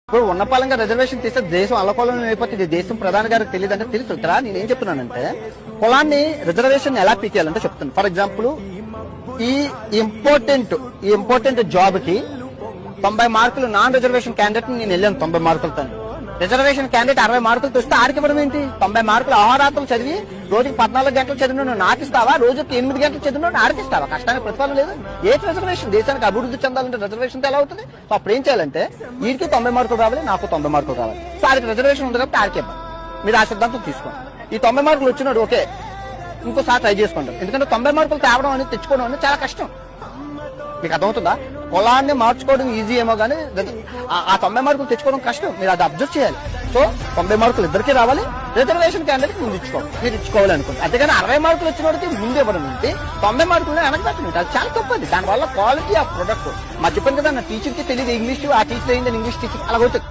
ఇప్పుడు ఉన్నపాలంగా రిజర్వేషన్ తీస్తే దేశం అల్లకొలం అయిపోతుంది. దేశం ప్రధాని గారికి తెలియదు అంటే తెలుసు. ఇక్కడ నేనేం చెప్తున్నానంటే కులాన్ని రిజర్వేషన్ ఎలా పీకేయాలంటే చెప్తాను. ఫర్ ఎగ్జాంపుల్ ఈ ఇంపార్టెంట్ జాబ్ కి 90 మార్కులు నాన్ రిజర్వేషన్ క్యాండిడేట్ నేను వెళ్ళాను 90 మార్కులతో. రిజర్వేషన్ క్యాండిడేట్ 60 మార్కులు తెస్తే ఆడికి ఇవ్వడం ఏంటి? 90 మార్కులు అహోరాత్రులు చదివి రోజుకి 14 గంటలు చదివిన నాకు ఇస్తావా? రోజుకి 8 గంటలు చదివిన ఆడికి ఇస్తావా? కష్టానికి ప్రతిఫలం లేదు. ఏ రిజర్వేషన్ దేశానికి అభివృద్ధి చెందాలంటే రిజర్వేషన్ ఎలా అవుతుంది? సో అప్పుడు ఏం చేయాలంటే వీడికి 90 మార్కులు రావాలి, నాకు 90 మార్కులు రావాలి. సో ఆడికి రిజర్వేషన్ ఉంది కాబట్టి ఆడికి ఇవ్వాలి. మీరు ఆ సిద్ధాంతం తీసుకోండి. ఈ 90 మార్కులు వచ్చినాడు ఓకే, ఇంకోసారి ట్రై చేసుకుంటాం. ఎందుకంటే 90 మార్కులు తేవడం అనేది తెచ్చుకోవడం అనేది చాలా కష్టం. మీకు అర్థమవుతుందా? కులాన్ని మార్చుకోవడం ఈజీ ఏమో కానీ ఆ 90 మార్కులు తెచ్చుకోవడం కష్టం. మీరు అది అబ్జర్వ్ చేయాలి. సో 90 మార్కులు ఇద్దరికి రావాలి, రిజర్వేషన్ క్యాండిడేట్ ముందు ఇచ్చుకోవాలి. మీరు ఇచ్చుకోవాలి అనుకుంటే అంతేగాని 60 మార్కులు వచ్చిన వాడికి ముందు ఇవ్వడం ఏంటి? 90 మార్కులు వెనకబెట్టండి. అది చాలా తప్పది. దానివల్ల క్వాలిటీ ఆఫ్ ప్రొడక్ట్ మా చెప్పాను కదా, నా టీచర్కి తెలియదు ఇంగ్లీష్, ఆ టీచర్ అయిందని ఇంగ్లీష్ టీచర్ అలా అవుతుంది.